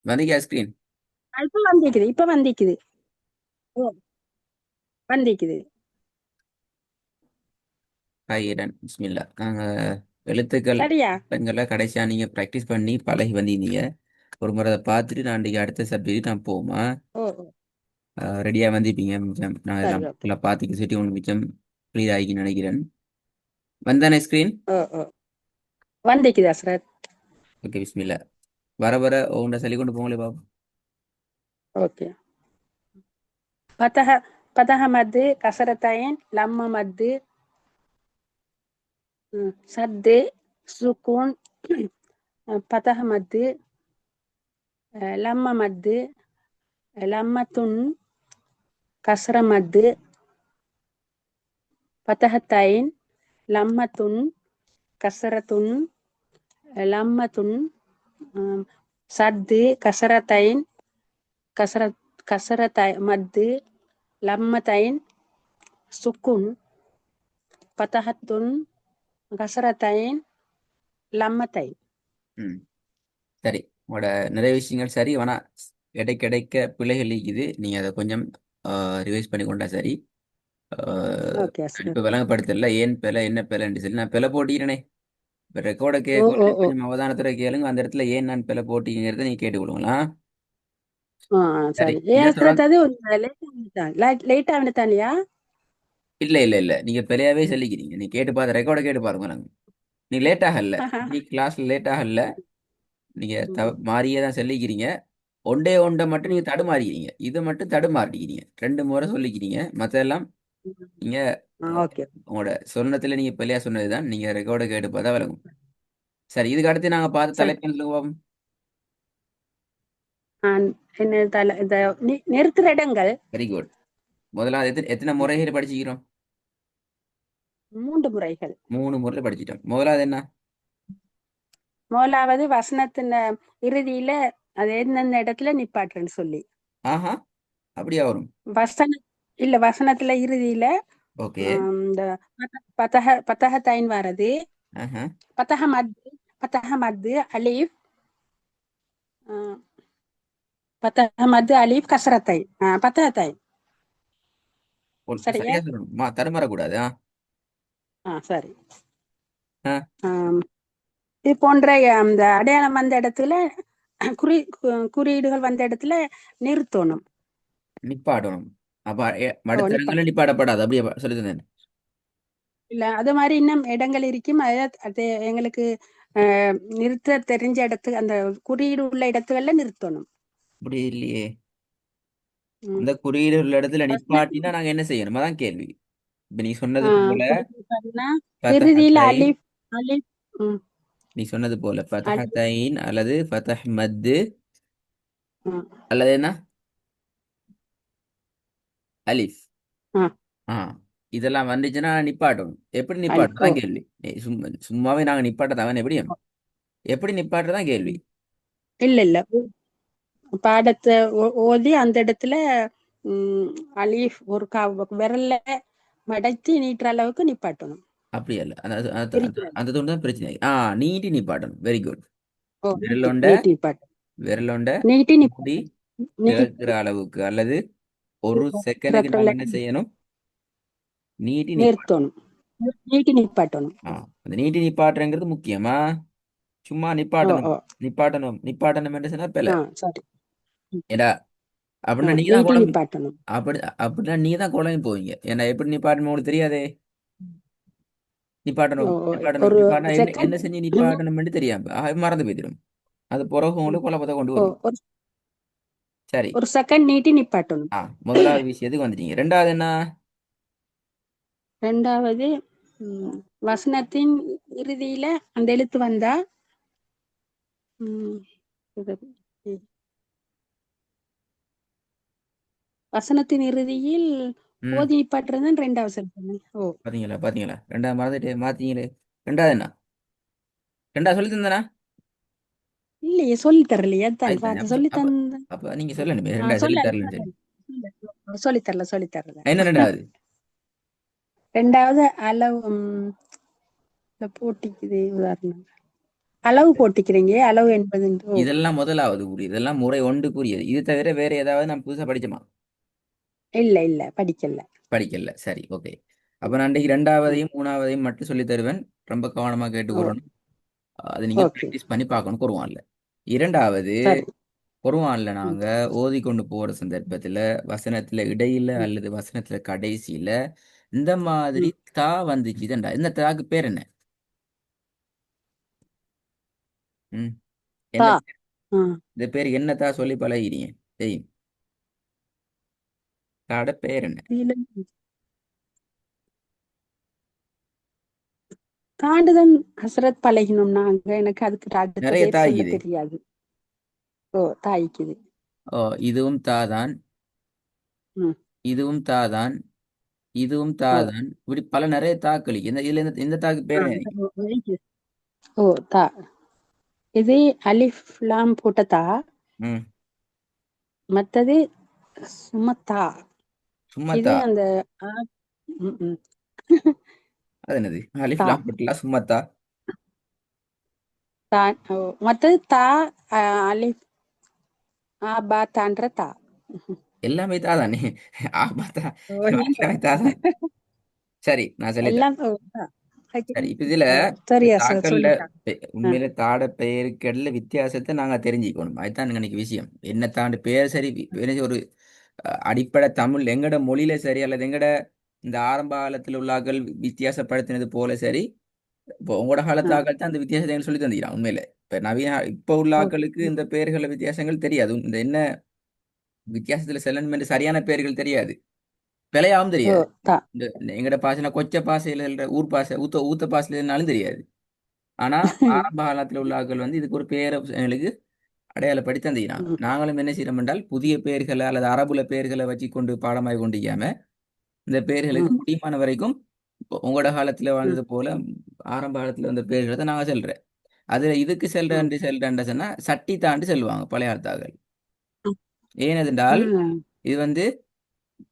வந்தீங்க ஸ்கிரீன் இப்ப வந்திக்குது, இப்ப வந்திக்குது. ஓ, வந்திக்குது. ஹைரன் பிஸ்மில்லா. எழுத்துக்கள் சரியா? எங்களை கடைசியா நீங்க ப்ராக்டிஸ் பண்ணி பழகி வந்தீங்க. ஒரு முறை அதை பார்த்துட்டு நான் இன்றைக்கு அடுத்த சப்ஜெக்ட் நான் போமா ஓ ஓ, ரெடியா வந்திருப்பீங்க மிச்சம். நான் சரி, எல்லாம் ஓகே. பார்த்துக்கு சுட்டி உங்களுக்கு மிச்சம் கிளியர் ஆகின்னு நினைக்கிறேன். வந்தானே ஸ்கிரீன். ஓ ஓ, வந்திக்குது அஸ்ரத். ஓகே பிஸ்மில்லா. வர வர உங்களை சொல்லி கொண்டு போங்களே பாபு. ஓகே. பதஹ பதஹ மத்து கசரத்தைன் லம்ம மத்து சத்து சுக்கூன் பதஹ மத்து லம்ம மத்து லம்மத்துன் கசர மத்து பதஹத்தைன் லம்மத்துன் கசரத்துன் லம்மத்துன் சத்து கசரத்தைன் கசர கசரத்தை மத்து லம்மத்தைன் சுக்குன் பதஹத்துன் கசரத்தைன் லம்மத்தைன். ம் சரி. உங்களோட நிறைய விஷயங்கள் சரி. ஆனால் இடைக்கிடைக்க பிழைகள் இருக்குது. நீங்கள் அதை கொஞ்சம் ரிவைஸ் பண்ணி கொண்டா சரி. ஓகே நான் இப்போ அஸ்ரத். விளங்கப்படுத்தல ஏன் பிழை என்ன பிழைன்னு சொல்லி நான் பிழை போட்டிக்கிறேனே. இப்போ ரெக்கார்டை ஓ ஓ கேட்க ஓ, கொஞ்சம் அவதானத்தோட கேளுங்க. அந்த இடத்துல ஏன் நான் பிழை போட்டிங்கிறத நீங்கள் கேட்டுக்கொள்ளுங்களா. சரி. சரி. இதை தொடர்ந்து அஸ்ரத், அது லேட்டா வந்துட்டானியா? இல்லை இல்லை இல்லை, நீங்கள் பிழையாவே சொல்லிக்கிறீங்க. நீ கேட்டு பார்த்து ரெக்கார்டை கேட்டு பாருங்க. நாங்கள் நீ லேட் ஆகல. நீ கிளாஸ்ல லேட் ஆகல. நீங்கள் மாறியே தான் சொல்லிக்கிறீங்க. ஒன்றே ஒன்றை மட்டும் நீங்கள் தடுமாறிக்கிறீங்க. இதை மட்டும் தடுமாறிக்கிறீங்க. 2 முறை சொல்லிக்கிறீங்க. மற்றெல்லாம் நீங்கள் ஓகே. உங்களோட சொன்னத்தில் நீங்கள் பிள்ளையா சொன்னது தான். நீங்கள் ரெக்கார்டை கேட்டு பார்த்தா விளங்கும். சரி, இதுக்கு அடுத்து நாங்கள் பார்த்த சரி. தலைப்பு சொல்லுங்க பாப்போம். என்ன இந்த நிறுத்துற இடங்கள் வெரி குட். முதலாவது எத்தனை முறைகள் படிச்சுக்கிறோம்? 3 முறைகள். 3 முறை படிச்சிட்டோம். முதலாவது என்ன? முதலாவது வசனத்தின் இறுதியில அது எந்தெந்த இடத்துல நிப்பாட்டுறேன்னு சொல்லி. ஆஹா, அப்படியா வரும்? வசன இல்ல, வசனத்துல இறுதியில ஓகே. இந்த பத்தகத்தைன் வர்றது. ஆஹா. பத்தக மத்து பத்தக மத்து அலீஃப் பத்தக மத்து அலீஃப் கசரத்தை பத்தகத்தை. சரியா? சரியா சொல்லணும். தடுமாறக்கூடாது. சரி. ஆ. ஆம், இது போன்ற அந்த அடையாளம் வந்த இடத்துல குறியீடுகள் வந்த இடத்துல நிறுத்தணும். நிப்பாட்டணும். அப்ப நிப்பாட்டு. மடத்தரங்களை நிப்பாடப்படாது. அப்படியே சொல்லி தந்தேன். இல்ல, அது மாதிரி இன்னும் இடங்கள் இருக்கும். அது எங்களுக்கு நிறுத்த தெரிஞ்ச இடத்து அந்த குறியீடு உள்ள இடத்துகள்ல நிறுத்தணும். அப்படி இல்லையே. ம். அந்த குறியீடு உள்ள இடத்துல வசனத்தின் நிப்பாட்டினா நாங்க என்ன செய்யணும்? அதான் கேள்வி. இப்ப நீ சொன்னது போல குறியீடு பாத்தீங்கன்னா, இறுதியில ஃபதஹத்தைன். அலிஃப் அலிஃப் ம், நீ சொன்னது போல அலிஃப் ஃபதஹத்தைன் அல்லது ஃபதஹ் மத்து ம், அல்லது என்ன அலிஃப். ஆ, ஆ, இதெல்லாம் வந்துச்சுன்னா நிப்பாட்டணும். எப்படி அலிஃப். நிப்பாட்டுறதான் கேள்வி. சும்மாவே நாங்க நிப்பாட்ட அவன் எப்படியும் எப்படி நிப்பாட்டுறதான் கேள்வி. இல்ல இல்ல, பாடத்தை ஓதி அந்த இடத்துல ம், அலீஃப் ஒரு விரல்ல மடக்கி நீட்டுற அளவுக்கு நிப்பாட்டணும். அப்படி அல்ல. அந்த அது- அது- அந்த பிரிக்கிறது. அந்த தோண்டு தான் பிரச்சனை. நீட்டி நிப்பாட்டணும். Very good. நீட்டி விரலொண்ட நீட்டி நிப்பாட்டணும். விரலொண்ட நீட்டி இப்படி நிப்பாட்டணும். கேட்கிற அளவுக்கு அல்லது ஒரு செகண்டுக்கு நாங்க என்ன நீட்டி செய்யணும்? நீட்டி நிப்பாட்டணும். நிறுத்தணும். நீட்டி நிப்பாட்டணும். ஆ, அந்த நீட்டி நிப்பாட்டுறங்கிறது முக்கியமா? சும்மா ஓ நிப்பாட்டணும் ஓ, நிப்பாட்டணும் நிப்பாட்டணும் என்று சொன்னா பிள்ளை. சரி. ஏடா, அப்படின்னா நீ தான் நீட்டி குழம்பு. நிப்பாட்டணும். அப்படின்னா நீ தான் குழம்பு போவீங்க. ஏன்னா எப்படி நிப்பாட்டணும் உங்களுக்கு தெரியாதே. ஓ நிப்பாட்டணும் ஓ, நிப்பாட்டணும் ஒரு நிப்பாட்டணும் என்ன செகண்ட். என்ன செஞ்சு நிப்பாட்டணும் தெரியாம மறந்து போயிடும். அது பிறகு உங்களுக்கு குழப்பத்தை கொண்டு ஓ, வரும். சரி. ஒரு செகண்ட் நீட்டி நிப்பாட்டணும். முதலாவது விஷயத்துக்கு வந்துட்டீங்க. ரெண்டாவது என்ன? ரெண்டாவது ம், வசனத்தின் இறுதியில அந்த எழுத்து வந்தா ம், இது- வசனத்தின் இறுதியில் ம் ஓதி நிப்பாட்டுறது ரெண்டாவது செலுத்தணும். ஓ, பாத்தீங்களா பாத்தீங்களா, ரெண்டாவது மறந்துட்டு மாத்தீங்களே. ரெண்டாவது என்ன? ரெண்டாவது சொல்லி தந்தனா? இல்லையே, சொல்லி தரலையே, தான் ஆயித்தானே. அப்ப சொல்லி அப்ப தந்த. அப்ப நீங்க சொல்லணுமே ரெண்டாவது சொல்லி சொல்ல தரலன்னு சொல்லி. சொல்லி தரல, சொல்லி தரல. என்ன ரெண்டாவது? ரெண்டாவது அளவு இந்த போட்டிக்குது உதாரணம். அளவு போட்டிக்கிறீங்க, அளவு என்பது ஓ. இதெல்லாம் முதலாவது கூறி, இதெல்லாம் முறை ஒன்று கூறியது. இது தவிர வேற ஏதாவது நான் புதுசா படிச்சோமா? இல்ல இல்ல படிக்கல. படிக்கல. சரி, ஓகே. அப்ப நான் இன்றைக்கு ம். ரெண்டாவதையும் மூணாவதையும் மட்டும் சொல்லி தருவேன். ரொம்ப கவனமா ஓ. கேட்டுக்கிறோம். அது நீங்க ஓகே. பிராக்டிஸ் பண்ணி பார்க்கணும் குர்ஆன்ல. இரண்டாவது, சரி. குர்ஆன்ல ம். நாங்க ஓதிக்கொண்டு போற சந்தர்ப்பத்துல வசனத்துல இடையில ம். அல்லது வசனத்துல கடைசியில இந்த மாதிரி ம். தா வந்துச்சு இதண்டா. இந்த தாக்கு பேர் என்ன? ம். என்ன தா. பேர்? ஆ. இந்த பேர் என்ன தா சொல்லி பழகிறீங்க? தெரியும். தாட பேர் என்ன? இதுல தாண்டுதன் ஹசரத் பழகினோம் நாங்க. எனக்கு அதுக்கு அடுத்த நிறைய பேர் சொல்ல தாய்க்குது. தெரியாது. ஓ தாய்க்குது. ஓ, இதுவும் தாதான், ம். இதுவும் தாதான், இதுவும் ஓ. தாதான். இப்படி பல நிறைய தாக்களி. இதுல இந்த தாக்கு ஆ, பேர் என்ன? ஓ, ஓ தா. இது அலிஃப் லாம் போட்ட தா. ம். மத்தது சுமத்தா. சும்மா இது தா. அந்த ஆ, ம், ம். அது என்னது? அலிஃப் தா. லாம் போட்டுலாம் சும்மா தா. தா. ஓ. மத்தது தா. ஆ, அலிஃப் ஆ பா தான்ற தா. எல்லாமே தா தானே. ஆமாத்தா. ஓ, இல்ல. எல்லாமே தா தான். சரி, நான் சொல்லித்தரேன். எல்லாம் ஓ, தா. ஓகே. சரி, இப்ப இதுல ஓ, இந்த சரியா தாக்கள்ல சொல்லிட்டாங்க. ஆ, உண்மையில தாட பெயருக்கடல வித்தியாசத்தை நாங்க தெரிஞ்சுக்கணும். அதுதான் எனக்கு விஷயம். என்ன தாண்டு பேர் சரி, வேற ஒரு அடிப்படை தமிழ் எங்கட மொழியில சரி அல்லது எங்கட இந்த ஆரம்ப காலத்தில் உள்ளாக்கள் வித்தியாசப்படுத்தினது போல சரி, இப்போ உங்களோட ஆ. காலத்தாக்கள் தான் அந்த வித்தியாசத்தை எனக்கு சொல்லி தந்துக்கிறான் உண்மையில. இப்ப நவீன இப்ப உள்ள ஓ. ஆக்களுக்கு ம். இந்த பெயர்கள் வித்தியாசங்கள் தெரியாது. இந்த என்ன வித்தியாசத்துல செல்லணும் என்று சரியான பெயர்கள் தெரியாது. பிழையாவும் ஓ தெரியாது. தா. இந்த எங்கட பாசைனா கொச்ச பாசையில எழுதுற ஊர் பாசை ஊத்த ஊத்த பாசையில இருந்தாலும் தெரியாது. ஆனா ஆரம்ப காலத்துல உள்ள ஆட்கள் இதுக்கு ஒரு பேரை எங்களுக்கு அடையாளப்படுத்தி தந்துக்கிறாங்க. ம். நாங்களும் என்ன செய்யறோம் என்றால் புதிய பெயர்களை அல்லது அரபுல பெயர்களை வச்சு கொண்டு பாடமாய் கொண்டிருக்காம இந்த பெயர்களுக்கு ம். முடியுமான வரைக்கும் இப்போ உங்களோட காலத்துல ம். வாழ்ந்தது போல ஆரம்ப காலத்துல வந்த பெயர்களை தான் நாங்க சொல்றேன். அதுல இதுக்கு ம். செல்றேன் சொன்னா சட்டி தாண்டி செல்வாங்க பழைய ஆட்கள். ம். ஏனென்றால் ம். இது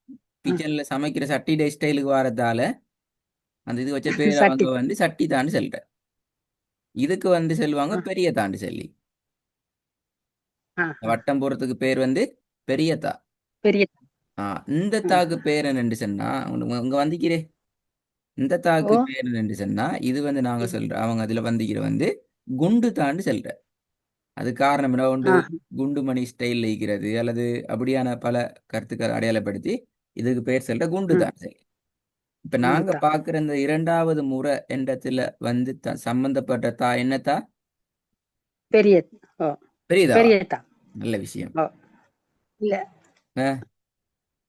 ம். கிச்சன்ல சமைக்கிற சட்டி ஸ்டைலுக்கு வரதால அந்த இது வச்ச பேர் சட்டி. அவங்க சட்டி தாண்டி செல்ற. இதுக்கு செல்வாங்க ஆ. பெரிய தாண்டி செல்லி. ஆ. ஆ. வட்டம் போறதுக்கு பேர் பெரிய தா. பெரிய. ஆ, இந்த ம். தாக்கு பேர் என்னன்னு சொன்னா உங்க வந்திக்கிறே. இந்த தாக்கு ஓ. பேர் என்னன்னு சொன்னா இது நாங்க சொல்ற அவங்க அதுல வந்திக்கிற குண்டு தாண்டி செல்ற. அது காரணம் என்ன உண்டு? ஆ. குண்டுமணி ஸ்டைல் இருக்கிறது அல்லது அப்படியான பல கருத்துக்கள் அடையாளப்படுத்தி இதுக்கு பேர் செல்ற குண்டு ம். தாண்டி செல். இப்ப நாங்க குண்டுத்தா. பாக்குற இந்த இரண்டாவது முறை என்றத்துல சம்பந்தப்பட்ட தா என்னத்தா? பெரிய. ஓ. பெரியதாவா? பெரியதா. நல்ல விஷயம். ஓ. இல்ல. அஹ்,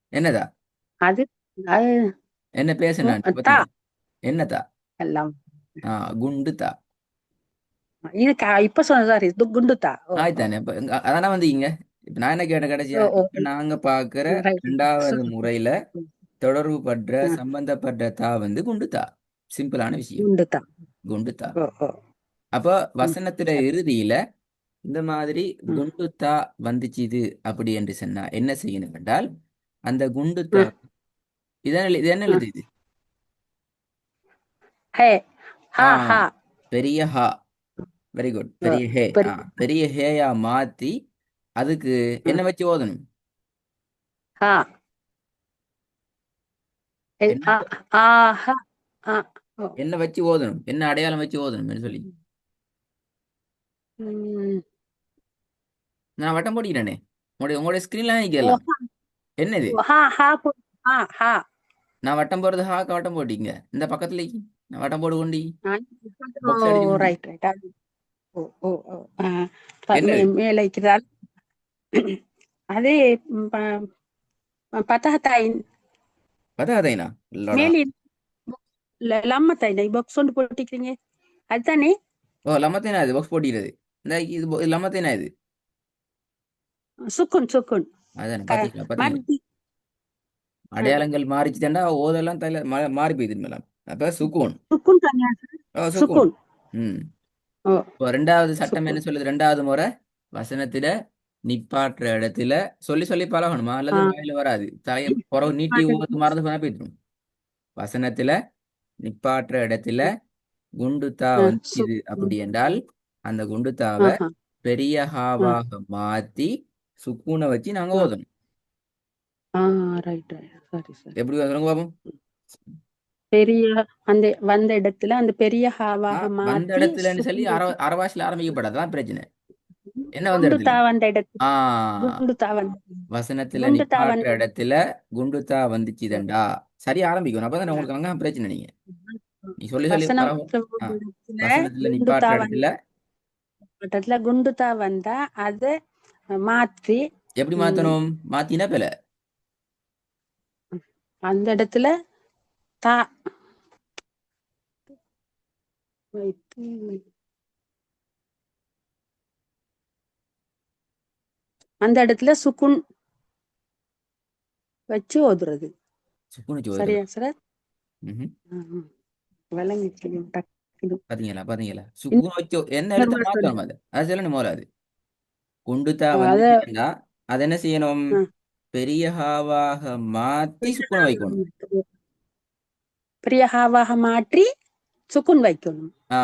என்னதா? அது அது என்ன ஓ, பேசுனான் தா. பாத்தீங்க? என்னதா? எல்லாம். குண்டு தா. இது இப்ப சொன்னதா இது குண்டுத்தா. ஓ. ஓ. ஆய்த்தானே இப்ப அதானே வந்தீங்க. இப்ப நான் என்ன கேட்டேன் கடைசியா? ஓ. ஓ. இப்ப நாங்க பாக்குற ரைட். இரண்டாவது சொல்லு. முறையில தொடர்பு படுற ஆ. சம்பந்தப்பட்ட தா குண்டு தா. சிம்பிளான விஷயம். குண்டுத்தா. குண்டு தா. ஓ. ஓ. அப்போ ம். வசனத்துல சரி. இறுதியில இந்த மாதிரி ம். குண்டு தா வந்துச்சு இது அப்படி என்று சொன்னா என்ன செய்யணும் என்றால் அந்த குண்டு தா ம். இது என்ன ம். எழுது இது? ஹே. ஆ, ஹா. ஹா. பெரிய ஹா. Very good. ஓ. பெரிய ஹே. பெரிய. பெரிய ஹேயா மாத்தி அதுக்கு என்ன ம். வச்சு ஓதணும்? ஹா. என்ன ஆ. ஆ. ஹா. ஆ. ஓ. என்ன வச்சு ஓதணும்? என்ன அடையாளம் வச்சு ஓதணும் சொல்லி ம். நான் வட்டம் போட்டிக்கிறேனே. உங்களுடைய ஸ்கிரீன்ல ஓ. நிக்கலாம். என்னது? ஹா. ஹா. ஹா. ஹா. நான் வட்டம் போடுறது ஹாக்க வட்டம் போட்டீங்க. இந்த பக்கத்துல நான் வட்டம் போடு கொண்டி ஓ. பாக்ஸ் அடிச்சு கொண்டி ரைட் ரைட். ஓ. ஓ. ஓ. ஆ. என்னது? மேலே இருக்கிறாள். அது பத்தகத்தாயின் பதாதைனா இல்லடா. மேலே லம்மத்தாயின் பாக்ஸ் ஒன்று போட்டிக்கிறீங்க அதுதானே. ஓ, லம்மத்தேனா இது பாக்ஸ் போட்டிக்கிறது. இந்த இது லம்மத்தேனா இது. சுக்குன் சுக்குன். அதானே க பாத்தீங்களா பாத்தீங்களா? மர்தி. ஆ. அடையாளங்கள் மாறிச்சுட்டா ஓதெல்லாம் தலை மாறி போயிடுது மேடம். அப்ப சுக்கூன். சுக்குன் தானே. ஓ, சுக்கூன். சுக்குன். ம். ஓ. இப்போ ரெண்டாவது சட்டம் என்ன சுக்குன். சொல்லுது? ரெண்டாவது முறை வசனத்துல நிப்பாட்டுற இடத்துல சொல்லி சொல்லி பழகணுமா அல்லது ஆ. வாயில வராது தலையை புறவு நீட்டி ஊத்து மறந்து போனா போயிடும். வசனத்துல நிப்பாட்டுற இடத்துல குண்டுத்தா இது சுக்குன். அப்படி என்றால் அந்த குண்டுத்தாவை ஆஹா. பெரிய ஆ ஹாவாக மாத்தி சுக்கூனை வச்சு நாங்க ஆ ஓதணும். ஆ ரைட் ரைட். சரி சரி. எப்படி சொல்லுங்க பாப்போம். பெரிய அந்த வந்த இடத்துல அந்த பெரிய ஆ, ஹாவாக வந்த மாத்தி இடத்துலன்னு சொல்லி சுக்குன் வச்சு அரவாசியில் ஆரம்பிக்கப்படாதான் பிரச்சனை. என்ன வந்த குண்டு இடத்துல? தா வந்த இடத்துல ஆ, குண்டு தா வந்த வசனத்துல குண்டு தா நிப்பாட்டுற வந்த இடத்துல குண்டுத்தா வந்துச்சுதண்டா சரி ஆரம்பிக்கணும். அப்பதான் உங்களுக்கு அங்க பிரச்சனை. நீங்க நீ சொல்லி சொல்லி வசனம் பரவும். ஆ, இடத்துல வசனத்துல குண்டு தா நிப்பாட்டுற வந்த இடத்துல இடத்துல குண்டு தா வந்தா அதை மாற்றி எப்படி ம், மாத்தணும்? மாத்தினா பிழை. அந்த இடத்துல தா வைத்து அந்த இடத்துல சுக்குன் வச்சு ஓதுறது. சுக்குனூச்சி ஓதுறது. சரியா சார்? ம்ஹும். விளங்கிச்சு டக்குனு. பாத்தீங்களா பாத்தீங்களா? சுக்குன் வச்சு என்ன எழுத்த இன்னொரு சொல்லு. மாத்தணும். அது சொல்லணும் போல. அது குண்டுத்தா அத வந்துச்சுன்னா அது என்ன செய்யணும்? ஆ, பெரிய ஹாவாக மாத்தி சுக்குனை வைக்கணும். பெரிய ஹாவாக மாற்றி சுக்குன் வைக்கணும். ஆ,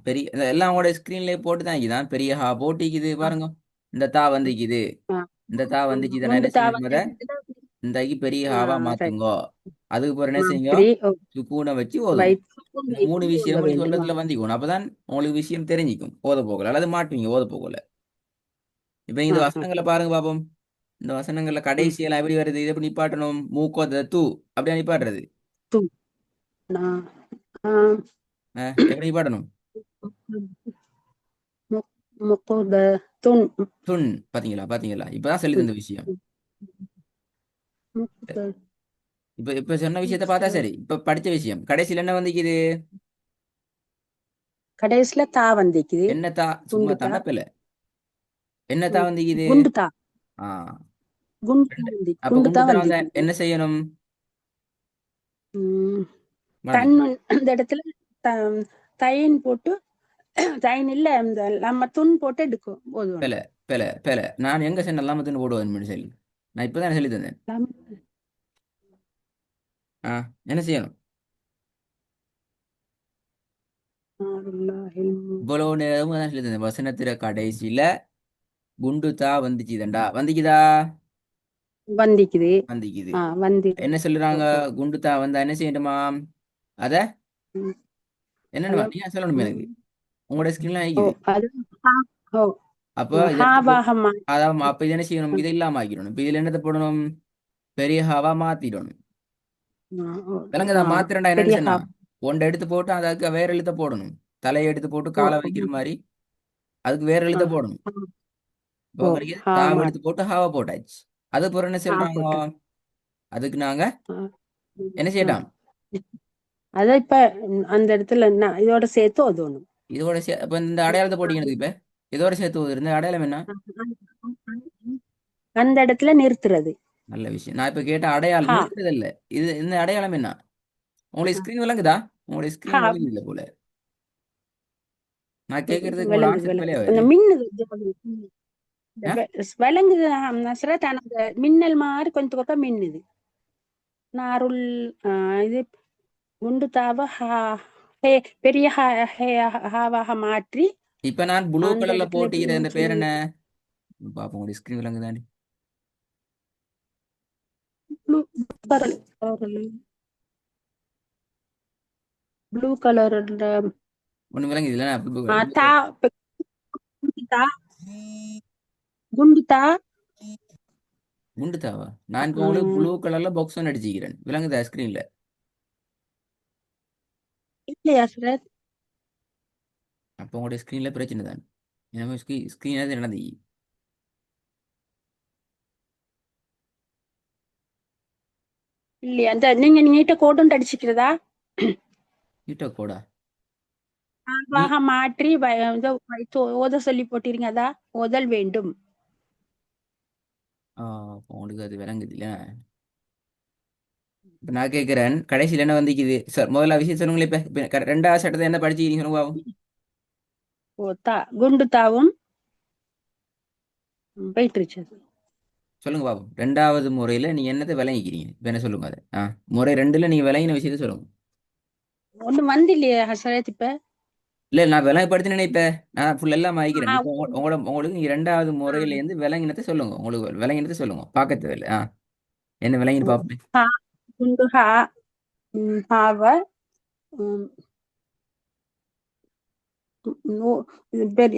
பெரிய எல்லாம் உங்களோட ஸ்கிரீன்லயே போட்டு தான் இதான் பெரிய ஹா போட்டிக்குது ஆ, பாருங்க. இந்த தா வந்துக்குது. ஆ, இந்த தா வந்துச்சு நான் குண்டு என்ன செய்யணும்? தாவந்த அதை இடத்துல இந்த ஐக்கு பெரிய ஆ, ஹாவா ரைட். மாத்துங்கோ. அதுக்கு பிறகு என்ன செய்யுங்க? மாற்றி சுக்கூனை வச்சு ஓதணும். வைத்து சுக்குன் இந்த மூணு வைத்து ஓத விஷயம் நீ வேண்டும். சொல்றதுல வந்திக்கணும். அப்பதான் உங்களுக்கு விஷயம் தெரிஞ்சிக்கும். ஓத போகல அல்லது மாட்டுவீங்க ஓத போகல. இப்ப இந்த ஆ, வசனங்களை பாருங்க பாப்போம். இந்த வசனங்கள்ல ம். கடைசியெல்லாம் எப்படி வருது? இது எப்படி நிப்பாட்டணும்? மூக்கோத தூ அப்படியே நிப்பாட்டுறது. து நா- ஆ, எப்படி நிப்பாட்டணும்? மு- முக்குத துன் துன். பாத்தீங்களா பாத்தீங்களா? இப்பதான் சொல்லி ம், தந்த விஷயம். முக்குத இப்ப இப்ப சொன்ன விஷயத்த பார்த்தா சரி. இப்ப படிச்ச விஷயம் கடைசியில என்ன வந்திக்குது? கடைசியில தா வந்திக்குது. என்னத்தா? சும்மா குண்டு தா தண்டப்பில்ல. என்னத்தா ம், வந்திக்குது? குண்டு தா ஆ, குண்டு தா ரெண்டு. வந்தி அப்ப குண்டு தா குண்டுத்தனம் வந்தா வந்திக்குது. என்ன செய்யணும்? ம், தன் மறந்துட்டு. அந்த இடத்துல த- தைன் போட்டு தைன் இல்ல இந்த நம்ம துன் போட்டு எடுக்கும் பெல ஓதுவணும். பெல பெல நான் எங்க சென்ன எல்லாம தின்னு போடுவேன் சொல்லி நான் இப்பதான் சொல்லி தந்தேன். லம் ஆ, என்ன செய்யணும்? அல்லாஹில் இவ்வளவு நேரமும் தான் சொல்லி தந்தேன். வசனத்துல கடைசியில குண்டுத்தா வந்துச்சுதண்டா வந்துக்குதா? வந்திக்குது. வந்துக்குது. வந்து என்ன ஓ சொல்லுறாங்க? ஓ குண்டுத்தா வந்தா என்ன செய்யணுமா? அத ம், என்னன்னுமா அத நீ சொல்லணும் ம், எனக்கு. உங்களோட ஸ்கிரீன்லாம் ஓ ஆகிக்குது. அது ஹா ஓ அப்ப இதை எடுத்து போ. ஹாவாக அதான் அப்ப இது என்ன செய்யணும்? இதை இல்லாம ஆக்கிடணும். இப்ப இதுல என்னத்தை போடணும்? பெரிய ஹாவா மாத்திடணும். விலங்குதா? மாத்திரண்டா பெரிய என்னன்னு சொன்னா ஹா ஒன்றை எடுத்து போட்டு அதுக்கு வேற எழுத்த போடணும். தலையை எடுத்து போட்டு ஓ காலை வைக்கிற மாதிரி அதுக்கு வேற ஆ, எழுத்த போடணும். ஆ, இப்போ ஓ உங்களுக்கு ஹா தாவ எடுத்து மாத்தி போட்டு ஹாவா போட்டாச்சு. அது பிறகு என்ன ஹா சொல்றாங்க? போட்டேன். அதுக்கு நாங்க ஆ, ம், என்ன ஆ. செய்யலாம்? அத இப்ப அந்த இடத்துல இதோட சேர்த்து ஓதணும். இதோட இப்ப இந்த அடையாளத்தை போட்டீங்க இப்ப இதோட சேர்த்து இந்த அடையாளம் என்ன? அந்த இடத்துல நிறுத்துறது. நல்ல விஷயம். நான் இப்ப கேட்ட அடையாளம் ஹா நிறுத்துறது இல்ல. இது இந்த அடையாளம் என்ன? உங்களுக்கு ஸ்கிரீன் விளங்குதா? உங்களுடைய ஹா ஸ்கிரீன் விளங்குது இல்ல போல. நான் கேட்கறதுக்கு உங்களோட விளங்குது ஆன்சர் பிள்ளையா விளங்குது வருது. கொஞ்சம் மின்னுது. ஆ? விளங்குது நஸ்ரத். ஆனா அந்த மின்னல் மாதிரி கொஞ்சம் பக்கம் மின்னுது. நாருள் இது குண்டு தாவ ஹே பெரிய ஹாவாக மாற்றி இப்ப நான் ப்ளூ அந்த கலர்ல இடத்துல எப்படி போட்டிக்கிற நீங்க இந்த பேர் என்ன? சொன்னீங்க? பாப்போம் உங்களுடைய ஸ்கிரீன் விளங்குதாண்டி. ப்ளூ ப்ளூ கலர் ஒண்ணு விளங்குது இல்ல ப்ளூ ப்ளூ தா கலர். தா குண்டு தா குண்டு தாவா? நான் இப்போ உங்களுக்கு ப்ளூ கலர்ல பாக்ஸ் ஒன்று அடிச்சுக்கிறேன். விளங்குதா ஸ்கிரீன்ல? இல்லையா சார்? அப்போ உங்களுடைய ஸ்கிரீன்ல பிரச்சனை தான். நம்ம ஸ்கிரீன் அது நடந்து இல்லையா? அந்த நீங்க நீட்ட கோடும் அடிச்சுக்கிறதா? கிட்ட கோடா? நீ ஆவாக மாற்றி இது வைத்து ஓத சொல்லி போட்டிருங்க. அதா ஓதல் வேண்டும். அப்போ உங்களுக்கு அது விளங்குது இல்ல. இப்ப நான் கேட்கிறேன் கடைசியில் என்ன வந்திக்குது சார்? முதல்ல விஷயம் சொல்லுங்களேன். இப்ப ரெண்டாவது சட்டத்தை என்ன படிச்சுக்கிறீங்க சொல்லுங்க பாப்போம். ஓ குண்டு தாவும் போயிட்டுருச்சு. சொல்லுங்க பாப்போம். ரெண்டாவது முறையில நீங்க என்னத்தை விளங்கிக்கிறீங்க? இப்ப என்ன சொல்லுங்க அதை. முறை ரெண்டுல நீங்க விளங்கின விஷயத்த சொல்லுங்க. ஒண்ணு வந்து இல்லையா ஹசரத் இப்ப? இல்ல நான் விளங்கப்படுத்தினேன் இப்ப. நான் ஃபுல் எல்லாம் ஆகிக்கிறேன். ஆ, இப்போ உங்களுக்கு நீங்க ரெண்டாவது ஆ, முறையில இருந்து விலங்கினத்தை சொல்லுங்க. உங்களுக்கு விலங்கினத்தை சொல்லுங்க. பார்க்க தேவையில்லை. என்ன விலங்கின்னு ம். பார்ப்போம். ஹா, குண்டு ஹா, ஹாவ, ம், நூ-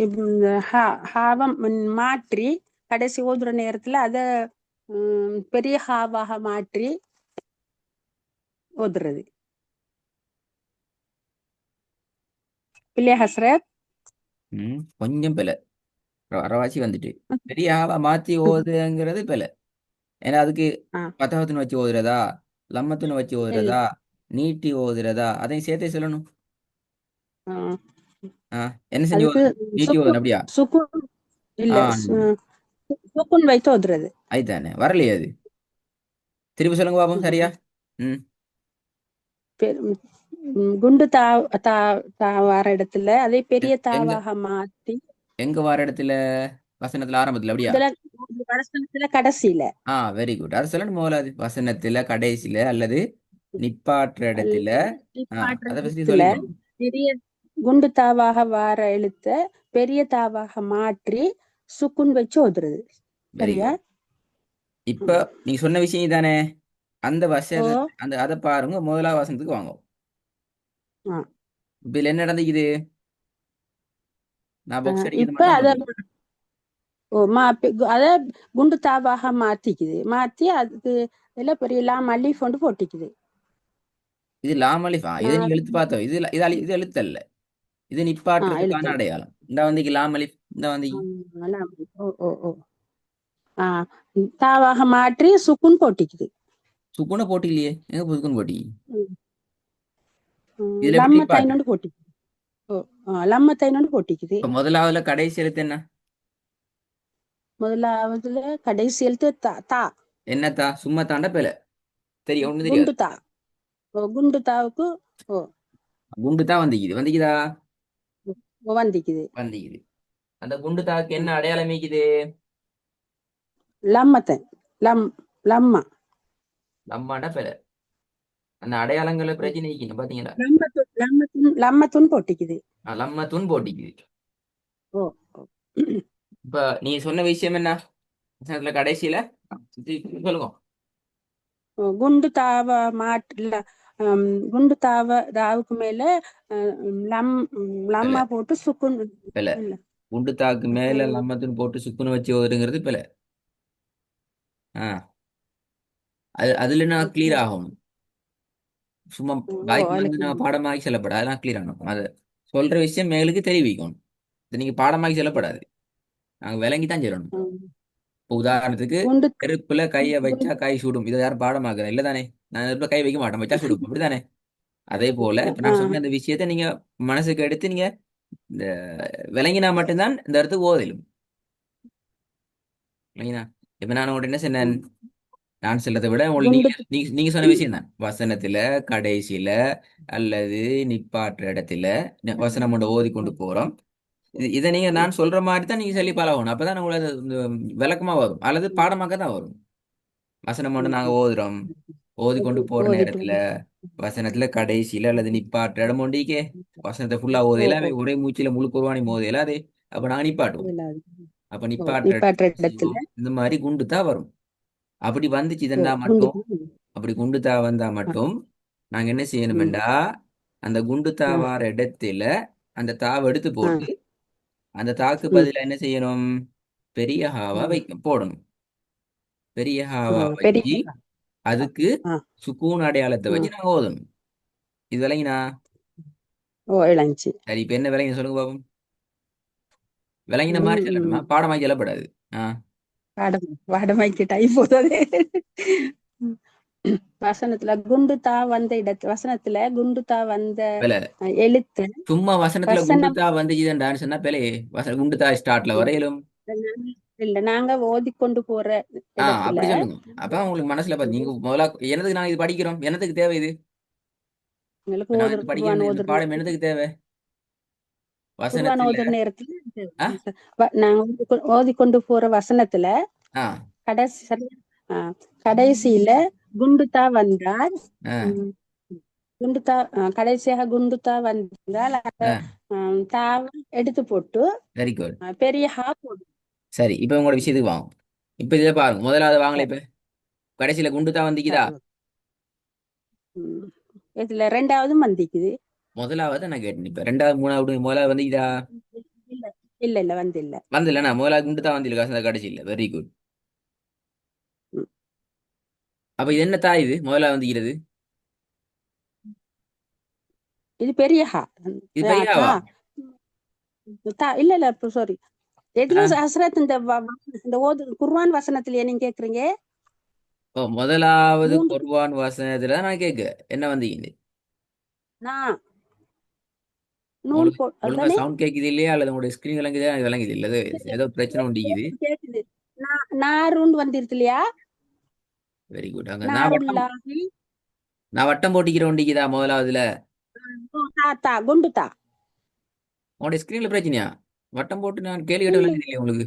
இது ஹாவ மாற்றி கடைசி ஓதுற நேரத்துல அத பெரிய ஹாவாக மாற்றி ஓதுறது இல்லையா ஹஸ்ரத்? கொஞ்சம் பிழை. அரைவாசி வந்துட்டு பெரிய ஆவா மாத்தி ஓதுங்கிறது பிழை. ஏன்னா அதுக்கு ஆ, பத்தாவத்துன்னு வச்சு ஓதுறதா, லம்மத்துன்னு வச்சு இல்ல. ஓதுறதா, நீட்டி ஓதுறதா, அதையும் சேர்த்தே சொல்லணும். ஆ, ஆ என்ன செஞ்சு அதுக்கு ஓதணும்? நீட்டி சுக்கு ஓதணும் அப்படியா? சுக்குன் இல்ல ஆ சுக்குன் வைத்து ஓதுறது. அதுதானே வரலையே அது. திருப்பி சொல்லுங்க பாப்போம் சரியா. ம் குண்டு தா தா தா வார இடத்துல அதை பெரிய எங்க தாவாக மாத்தி எங்க வார இடத்துல? வசனத்துல ஆரம்பத்துல அப்படியா? முதல்ல வடசனத்துல கடைசியில வெரி குட். அது சொல்லணும் முதல்ல. அது வசனத்துல கடைசியில அல்லது நிப்பாற்ற இடத்துல. அல்லது அதை பத்தி இடத்துல சொல்லிக்கணும். பெரிய குண்டு தாவாக வார எழுத்த பெரிய தாவாக மாற்றி சுக்குன் வச்சு ஓதுறது. வெரி சரியா? குட். இப்ப ம். நீ சொன்ன விஷயம் தானே. அந்த ஓ. வசனத்தை அதை பாருங்க. முதலாவது வசனத்துக்கு வாங்க. ஆ. இப்ப இதுல என்ன நடந்துக்குது? நான் ஆ, பாக்ஸ் அடிக்கிறது இப்ப மட்டும் அத பண்ணுவேன். அத குண்டு தாவாக மாத்திக்குது. மாத்தி அதுக்கு எல்லாம் பெரிய எல்லாம் மல்லி கொண்டு போட்டிக்குது. இது லாமலிஃபா. இதை நீங்க நான் எழுத்து பார்த்தோம். இது எழுத்தல்ல. இது எழுத்து நிப்பாட்டுறதுக்கான அடையாளம். இந்த வந்திக்கு லாமலிஃப். இந்த வந்திக்கு ஓ ஓ ஓ ஆ, தாவாக மாற்றி சுக்குன் போட்டிக்குது. சுக்குன போட்டி இல்லையே. எங்க சுக்குன் போட்டி? ம். இதுல எப்படி லம்ம நிப்பாட்டு? தைனோண்டு போட்டிக்குது. ஓ, லம்ம தைனோண்டு போட்டிக்குது. இப்ப முதலாவதுல கடைசி எழுத்து என்ன? முதலாவதுல கடைசி எழுத்து தா தா. என்னத்தா? சும்மா தாண்ட பேல. தெரியும் ஒண்ணு குண்டு தெரியாது. தா. ஓ, குண்டு தாவுக்கு ஓ குண்டு தான் வந்திக்குது. வந்திக்குதா? வந்திக்குது. வந்திக்குது. அந்த குண்டு தாக்கு என்ன அடையாளம் மீக்குது? லம்மத்தை லம் லம்மா நம்மாண்டா பேல. அந்த அடையாளங்களை பிரச்சனை இருக்கணும் பாத்தீங்களா? லம்மத்துன் போட்டிக்குது. நம்ம தூண் போட்டிக்குது. ஓ ஓ. இப்ப நீ சொன்ன விஷயம் என்ன? வசனத்துல கடைசியில சொல்லுங்க. குண்டு தாவ மாட்டுல குண்டு தாவ தாவுக்கு மேல அஹ், லம் பேல லம்மா போட்டு சுக்குன் பேல. இல்ல. குண்டு தாக்கு மேல அஹ், லம்மத்துன்னு போட்டு சுக்குன்னு வச்சு ஓதுங்கிறது பேல. ஆ அதுல நான் கிளியர் ஆகணும். சும்மா ஓ பாய்க்கு வந்து அதுக்கு நான் பாடமாக்கி செல்லப்படாது. அதெல்லாம் கிளியர் ஆகணும். அது சொல்ற விஷயம் மேலுக்கு தெரிவிக்கணும். இது நீங்க பாடமாக்கி செல்லப்படாது. நாங்க விளங்கி தான் சொல்லணும். இப்போ உதாரணத்துக்கு குண்டு நெருப்புல கையை வச்சா குண்டு கை சுடும். இதை யாரும் பாடமாக்குறேன் இல்லை தானே? நான் நெருப்புல கை வைக்க மாட்டேன். வச்சா சுடும். அப்படிதானே? அதே போல இப்ப ஆ, நான் சொன்ன இந்த விஷயத்த நீங்க மனசுக்கு எடுத்து நீங்க இந்த விளங்கினா மட்டும்தான் இந்த இடத்துக்கு ஓதலும். விளங்கினா? இப்ப நான் உங்கள்ட்ட என்ன சொன்னேன்? நான் சொல்றதை விட உங்களுக்கு குண்டு நீங்க சொன்ன விஷயம் தான். வசனத்துல கடைசியில அல்லது நிப்பாற்ற இடத்துல வசனம் ஒன்று ஓதி கொண்டு போறோம். இதை நீங்க நான் சொல்ற மாதிரி தான் நீங்க சொல்லி பழகணும். அப்பதான் உங்களுக்கு அது இந்த விளக்கமா வரும் அல்லது பாடமாக தான் வரும். வசனம் ஒன்று நாங்க ஓதுறோம். ஓதி கொண்டு போற ஓதிட்டு நேரத்துல வசனத்துல கடைசியில அல்லது நிப்பாற்ற இடம் ஒண்டிக்கே வசனத்தை ஃபுல்லா ஓ ஓதையில ஓ ஒரே மூச்சில முழு குர்ஆனையும் மோதையில அது. அப்ப நாங்க நிப்பாட்டுவோம். இயலாது. அப்ப ஓ, நிப்பாட்டுற நிப்பாட்டுற இடத்துல என்ன இடத்துல செய்வோம்? இந்த மாதிரி குண்டு தான் வரும். அப்படி வந்துச்சு ஓ இதண்டா குண்டு மட்டும். அப்படி குண்டு தா வந்தா ஆ, மட்டும் நாங்க என்ன ம், செய்யணுமெண்டா, அந்த குண்டு தா ஆ, வார இடத்துல அந்த தாவை எடுத்து ஆ, போட்டு அந்த தாக்கு ம், பதிலா என்ன செய்யணும்? பெரிய ஹாவா ம், போடணும். பெரிய ஹாவா பெரிய வச்சு ஆ, அதுக்கு ஆ, சுக்கூன் அடையாளத்தை ம். வச்சு நாங்க ஓதணும். இது விளங்கினா? ஓ இளஞ்சி. சரி இப்ப என்ன விளங்கி சொல்லுங்க பாப்போம். விளங்கின ம், மாதிரி சொல்லணுமா? ம். பாடமாக்கி சொல்லப்படாது. ஆ வடமைக்கு டைம் போதே. வசனத்துல குண்டு தா வந்த இடத்து வசனத்துல குண்டு தா வந்த பிழை. எழுத்து சும்மா வசனத்துல வசனம் குண்டுத்தா வந்துச்சுதான் சொன்னா பிழையே. குண்டுத்தா ஸ்டார்ட்ல வரையிலும். இல்ல நாங்க ஓதிக்கொண்டு போற இடத்துல அப்படி சொல்லுங்க. அப்ப உங்களுக்கு மனசுல பாத்து நீங்க முதல்ல என்னதுக்கு நாங்க இது படிக்கிறோம்? என்னத்துக்கு தேவை இது? எங்களுக்கு இப்ப நான் ஓதுற இது குருவான் படிக்கிறது இந்த ஓதுற பாடம் என்னத்துக்கு தேவை? குருவான் வசனத்துல. ஓதுற நேரத்துல ஆ நாங்க ஓதிக்கொண்டு போற வசனத்துல ஆ கடைசி ஆ, கடைசியில குண்டுதா வந்தார். ஆ ம், குண்டுத்தா கடைசியாக குண்டுத்தா வந்தால் அந்த தாவை எடுத்து போட்டு வெரி குட். பெரிய ஹா போடும். சரி, இப்போ உங்களோட விஷயத்துக்கு வாங்க. இப்போ இதை பாருங்க, முதலாவது வாங்கல. சரி இப்போ கடைசியில் குண்டு தான் வந்திக்குதா? சரி. ம். இதுல ரெண்டாவதும் வந்திக்குது. முதலாவது நான் கேட்டேன். இப்போ ரெண்டாவது மூணாவது முதலாவது வந்திக்குதா? இல்ல இல்ல இல்ல வந்து இல்ல. வந்து இல்லைண்ணா, முதலாவது குண்டு தான் வந்திருக்கா கடைசியில். Very good. ம். அப்போ இது என்ன தாய்? இது முதலாவது வந்திக்கிறது. இது பெரிய ஹா. இது தா பெரியாவா? தா இல்ல இல்ல சாரி. எதுல ஆ, ஹஸ்ரத் இந்த ஓது குர்ஆன் வசனத்திலேயே நீங்க கேக்குறீங்க. ஓ, முதலாவது மூன்று குர்ஆன் வசனத்துல தான் நான் கேட்க என்ன வந்தீங்க. நான் நூன் உங்களுக்கு போ ஒழுங்கா அதானே சவுண்ட் கேட்குது இல்லையா, அல்லது உங்களுடைய ஸ்கிரீன் விளங்குதா? எனக்கு விளங்குது இல்லை, ஏதோ பிரச்சனை உண்டிக்குது. கேக்குது. நாருண்டு வந்துருது இல்லையா? Very good. அங்க நாருல்லாஹி நான் வட்டம் போட்டிக்கிற உண்டிக்குதா முதலாவதுல? தாத்தா குண்டு தா. உங்களுடைய ஸ்கிரீன்ல பிரச்சனையா? வட்டம் போட்டு நான் கேள்வி கேட்ட இல்ல விளங்குது இல்லையா உங்களுக்கு?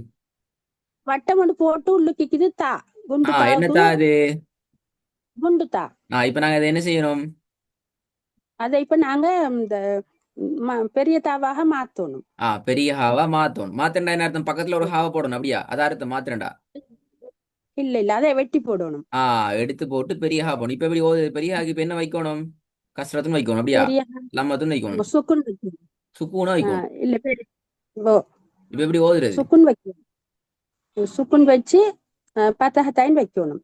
வட்டம் ஒன்று போட்டு உள்ளுக்கிக்குது தா. குண்டு தாவுக்கு என்னத்தா அது? குண்டு தா. இப்ப நாங்க அதை என்ன செய்யணும்? அதை இப்ப நாங்க இந்த பெரிய தாவாக மாத்தணும். பெரிய ஹாவா மாத்தணும். மாத்தண்டா என்ன அர்த்தம்? பக்கத்துல ஒரு ஹாவா போடணும் அப்படியா? அதான் அர்த்தம் மாத்திரண்டா. இல்ல இல்ல அதை வெட்டி போடணும். எடுத்து போட்டு பெரிய ஹா போடணும். இப்ப எப்படி ஓது? பெரிய ஹாக்கு இப்ப என்ன வைக்கணும்? கஸ்ரத்துன்னு வைக்கணும் அப்படியா? பெரிய லம்மத்துன்னு வைக்கணும். சுக்குன் வைக்கணும். சுக்கூனா வைக்கணும். இல்ல பெரிய ஓ இப்ப எப்படி ஓதுறது? சுக்குன் வைக்கணும். சுக்குன் வச்சு பத்தகத்தாயின் வைக்கணும்.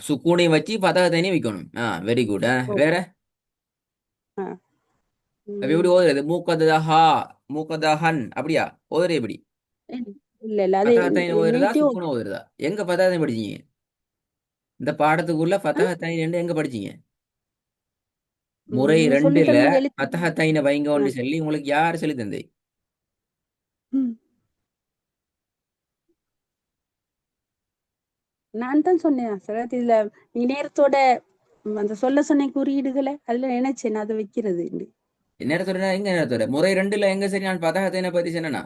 சுக்கூனையும் வச்சு பதகத்தையும் வைக்கணும். Very good. ஓ வேற? ஆ, அப்ப எப்படி ம், ஓதுறது? மூக்கதஹா, மூக்கதஹன் அப்படியா? ஓதுறது எப்படி? இல்ல இல்ல அதை பதகத்தைன் ஓதுறதா, நீட்டி சுக்கூனை ஓதுறதா? எங்க பதகத்தையும் படிச்சீங்க? இந்த பாடத்துக்குள்ள ஃபத்தஹத்தைன் எங்க படிச்சீங்க? முறை நீங்க சொல்லி ரெண்டுல தந்தது எழுத்து. ஃபத்தஹத்தைன ஆ, வைங்கன்னு சொல்லி உங்களுக்கு யார் சொல்லி தந்தது? ம். நான் தான் சொன்னேன் சார் இதுல நீங்க நேரத்தோட அந்த சொல்ல சொன்ன குறியீடுகளை அதுல நினைச்சேன் அதை வைக்கிறது. நேரத்தோட எங்க நேரத்தோட முறை ரெண்டுல எங்க சரி நான் பதகத்தைன பத்தி சொன்னேனா?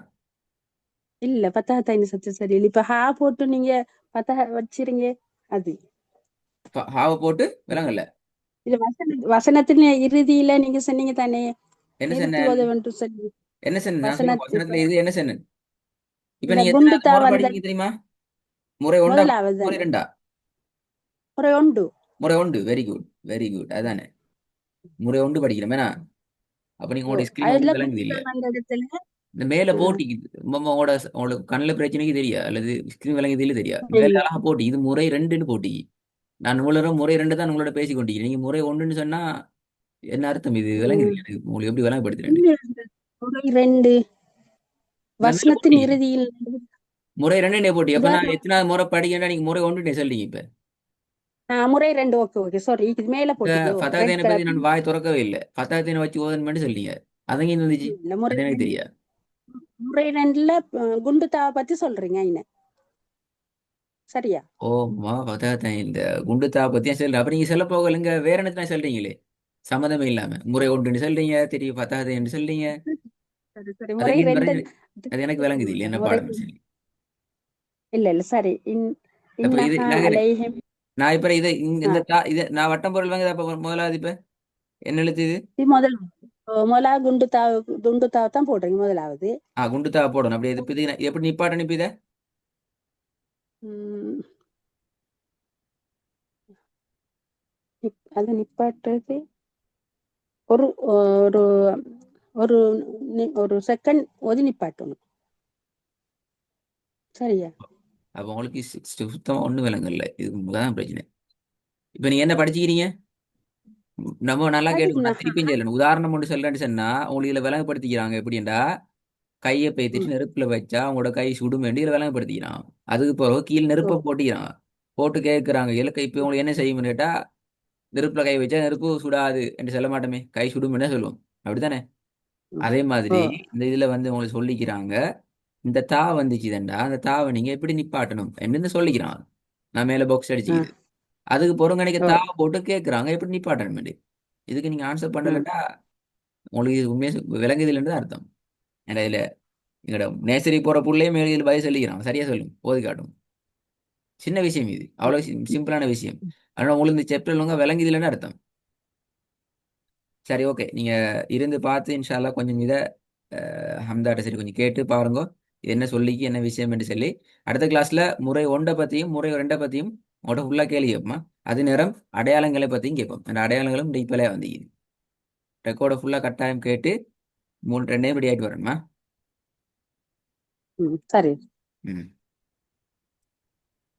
இல்ல பத்தகத்தாயின் சத்து சரி இல்ல இப்ப ஹா போட்டு நீங்க பத்தக வச்சிருங்க. அது ஹாவை போட்டு விலங்கல்ல. இது வசனத்தின் இறுதியில நீங்க சொன்னீங்க தானே என்ன நிறுத்தி சொன்னேன்? உதவன்ட்டு சொல்லி. என்ன சொன்னேன் நான்? சொல்லுங்க, வசனத்து இப்ப வசனத்துல இது என்ன சொன்னேன்? இப்ப இந்த நீங்க எத்தனாவது குண்டுத்தா முறை வந்த படிக்கீங்க தெரியுமா? முறை ஒன்றா முதலாவது படிக்கீங்க, முறை தானே ரெண்டா? ஒரு உண்டு. முறை ஒன்று. Very good, very good. அதானே முறை ஒன்று படிக்கிறோம் ஏன்னா. அப்ப நீங்க ஓ உங்களுடைய ஸ்கிரீன் அதுல ஒன்றும் விளங்குது குண்டுத்தா இல்ல. வந்த இடத்துல இந்த மேல ஆ, போட்டிக்குது உங்களோட உங்களுக்கு கண்ணில் பிரச்சனைக்கு தெரியா, அல்லது ஸ்கிரீன் விளங்குது இல்ல தெரியா? மேல இல்ல. அழகா போட்டி, இது முறை ரெண்டுன்னு போட்டி. நான் உங்களோட முறை ரெண்டு தான் உங்களோட பேசி கொண்டிருக்கேன். நீங்க முறை ஒன்றுன்னு சொன்னா என்ன அர்த்தம்? இது விளங்குது ம், இல்ல எனக்கு. உங்களுக்கு எப்படி விளங்கப்படுத்துறேன்? இல்ல, இந்த முறை ரெண்டு இந்த மேல வசனத்தின் போட்டி இறுதியில் முறை ரெண்டு போட்டி. அப்ப நான் உதாரணம் எத்தனாவது முறை படிக்கிறேன்னா நீங்க முறை ஒன்று சொல்றீங்க இப்ப. முறை ரெண்டு ஓகே ஓகே சாரி இது மேல இப்ப போட்டிக்கோ ரெட் ஃபத்தாத்தேனை பத்தி கலர். நான் வாய் திறக்கவே இல்லை. ஃபத்தாத்தேனை வச்சு ஓதன்னு சொல்றீங்க. அதங்க இருந்துச்சு. இல்ல முறை அது எனக்கு ரெண்டு தெரியாது. முறை ரெண்டுல குண்டுத்தாவை பத்தி சொல்றீங்க என்ன சரியா? ஓமா ஃபத்தாத்தேன் இந்த குண்டுத்தா பத்தியும் சொல்றேன். அப்ப நீங்க சொல்ல போகலைங்க, வேற என்ன சொல்றீங்களே சம்மதமே இல்லாம. முறை ஒன்றுன்னு சொல்றீங்க, தெரியும் ஃபத்தாத்தேன்னு சொல்றீங்க. சரி சரி முறை அதுங்க ரெண்டு அது எனக்கு விளங்குது இல்லை என்ன முறை பாடம் சொல்லி. இல்ல இல்ல சரி அப்ப இது இன்னஹா நான் அலைஹிம். நான் இப்ப இதை ஆ, இது நான் வட்டம் பொருள் வாங்குது. அப்ப முதலாவது இப்ப என்ன எழுத்து இது? இது முதலாவது குண்டுத்தாவை தான் போடுறீங்க முதலாவது. குண்டுத்தா போடணும். அப்படி இது இது எப்படி நிப்பாட்ட அனுப்பித? ம், அது நிப்பாட்டுறது ஒரு ஒரு ஒரு ஒரு செகண்ட் ஒதி நிப்பாட்டணும் சரியா? அப்ப உங்களுக்கு சுத்தமா ஒண்ணு விளங்கல. இது தான் பிரச்சனை. இப்ப நீங்க என்ன படிச்சுக்கிறீங்க? நம்ம நல்லா அதுக்கு கேட்டுக்கணும். நான் நான் திருப்பியும் சொல்லணும். உதாரணம் ஒன்று சொல்றேன்னு சொன்னா உங்களுக்கு இதுல விளங்கப்படுத்திக்கிறாங்க. எப்படின்னா, கையை பேத்துட்டு ம், நெருப்புல வச்சா உங்களோட கை சுடும் வேண்டி இதுல விளங்கப்படுத்திக்கிறான். அதுக்கு பிறகு கீழே ஓ நெருப்பை போட்டிக்கிறாங்க. போட்டு கேட்கிறாங்க, இலக்கை இப்ப உங்களுக்கு என்ன செய்யும்னு கேட்டா, நெருப்புல கை வச்சா நெருப்பு சுடாது என்று சொல்ல மாட்டோமே, கை சுடும் என்ன சொல்லுவோம். அப்படித்தானே? ம், அதே ஓ மாதிரி இந்த இதுல உங்களுக்கு சொல்லிக்கிறாங்க. இந்த தா வந்துச்சுதண்டா, அந்த தாவை நீங்க எப்படி நிப்பாட்டணும் என்று சொல்லிக்கிறாங்க. நான் மேல பாக்ஸ் ஆ, அடிச்சுக்குது. அதுக்கு பொறுங்கணிக்க ஓ தாவை போட்டு கேட்கறாங்க எப்படி நிப்பாட்டணும். இதுக்கு நீங்க ஆன்சர் ம், பண்ணலட்டா உங்களுக்கு இது உண்மையா விளங்குதில்லைன்னு தான் அர்த்தம். ஏன்னா இதுல எங்கட நேசரி போற புள்ளையே மேலே பதில் சொல்லிக்கிறான். சரியா சொல்லும், ஓதி காட்டும். சின்ன விஷயம் இது, அவ்வளவு சிம்பிளான விஷயம். அதனால உங்களுக்கு இந்த சாப்டர் ஒழுங்கா விளங்குதில்லைன்னு அர்த்தம். சரி ஓகே, நீங்க இருந்து பார்த்து இன்ஷால்லா கொஞ்சம் இதை ஹம்தாட்ட சரி கொஞ்சம் கேட்டு பாருங்க, இது என்ன சொல்லிக்கு என்ன விஷயம் என்று சொல்லி. அடுத்த கிளாஸ்ல முறை ஒன்றை பத்தியும் முறை ரெண்டை பத்தியும் உங்கள்கிட்ட ஃபுல்லா கேள்வி கேட்போமா. அது நேரம் அடையாளங்களை பத்தியும் கேட்போம். அந்த அடையாளங்களும் டீப்பலே வந்து ரெக்கார்டை ஃபுல்லா கட்டாயம் கேட்டு மூணு ரெண்டையும் ரெடி ஆகிட்டு வரணுமா. ம், சரி. ம்.